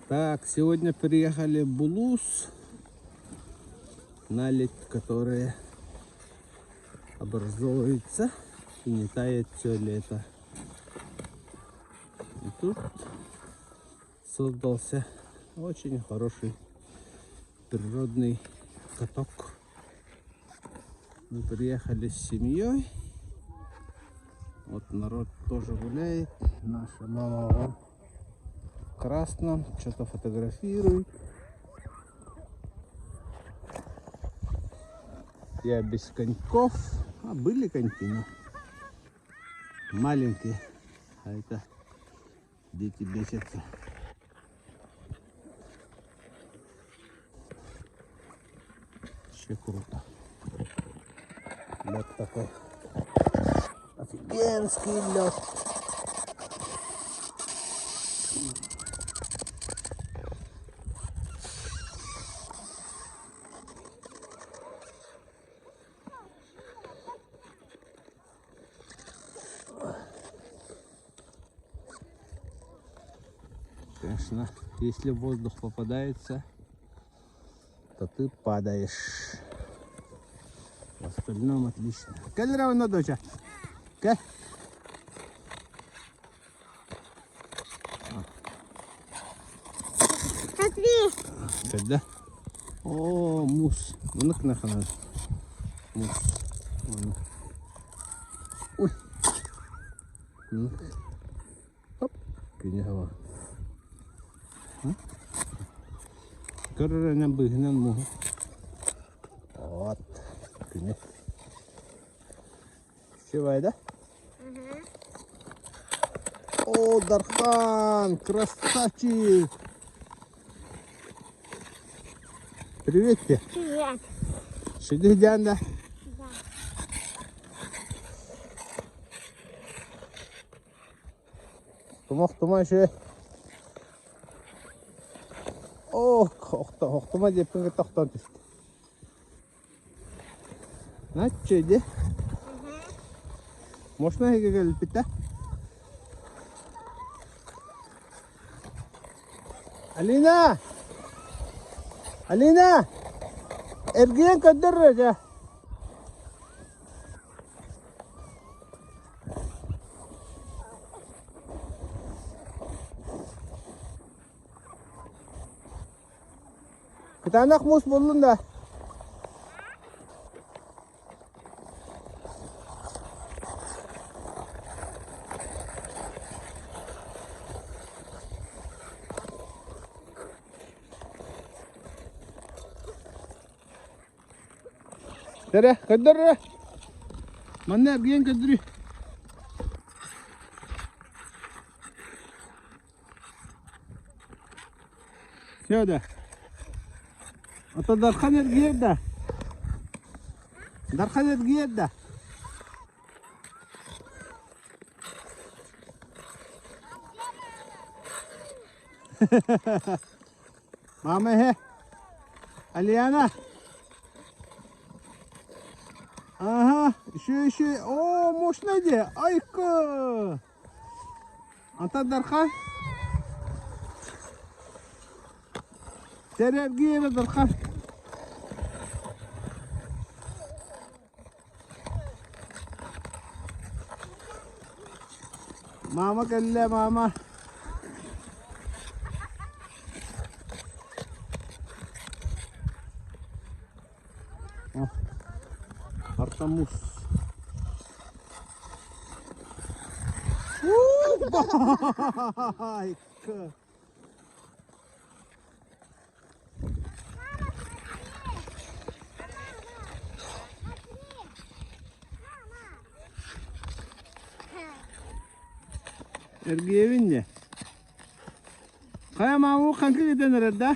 Так, сегодня приехали в Булус, наледь, которая образуется и не тает все лето. И тут создался очень хороший природный каток. Мы приехали с семьей. Вот народ тоже гуляет. Наша мама вон в красном что-то фотографирует. Я без коньков. А были коньки, но маленькие. А это дети бесятся. Вообще круто. Лед такой. Офигенский лед. Конечно, если воздух попадается, то ты падаешь. В остальном отлично. Калерована доча. Смотри. Когда? О, мус. Ну нахана. Мус. Ой. Ну. Оп. Кинява. Короче, быгнан мух. Вот. Киня. Севай, да? О, Дархан, красавчик! Привет тебе! Привет! Сиди, Диана. Да. Тумах ще. О, хоқтыма деп кімге тоқтан түсті. Наче де? Можно я говорю, пита? Алина! Алина! Эрген кадыр же. Kitana mus buldun da. Tere, kadir. Manne ergen kadir. Siyada. Ata Darhan ergen da. Darhan ergen da. Mama he. Aliana. Ага, еще. О, мощно где? Айка. Ата Дархан. Терергиена Дархан. Мама калле, мама. Артамус. Байка. Ergevin Kaya mamu kanka giden nerede?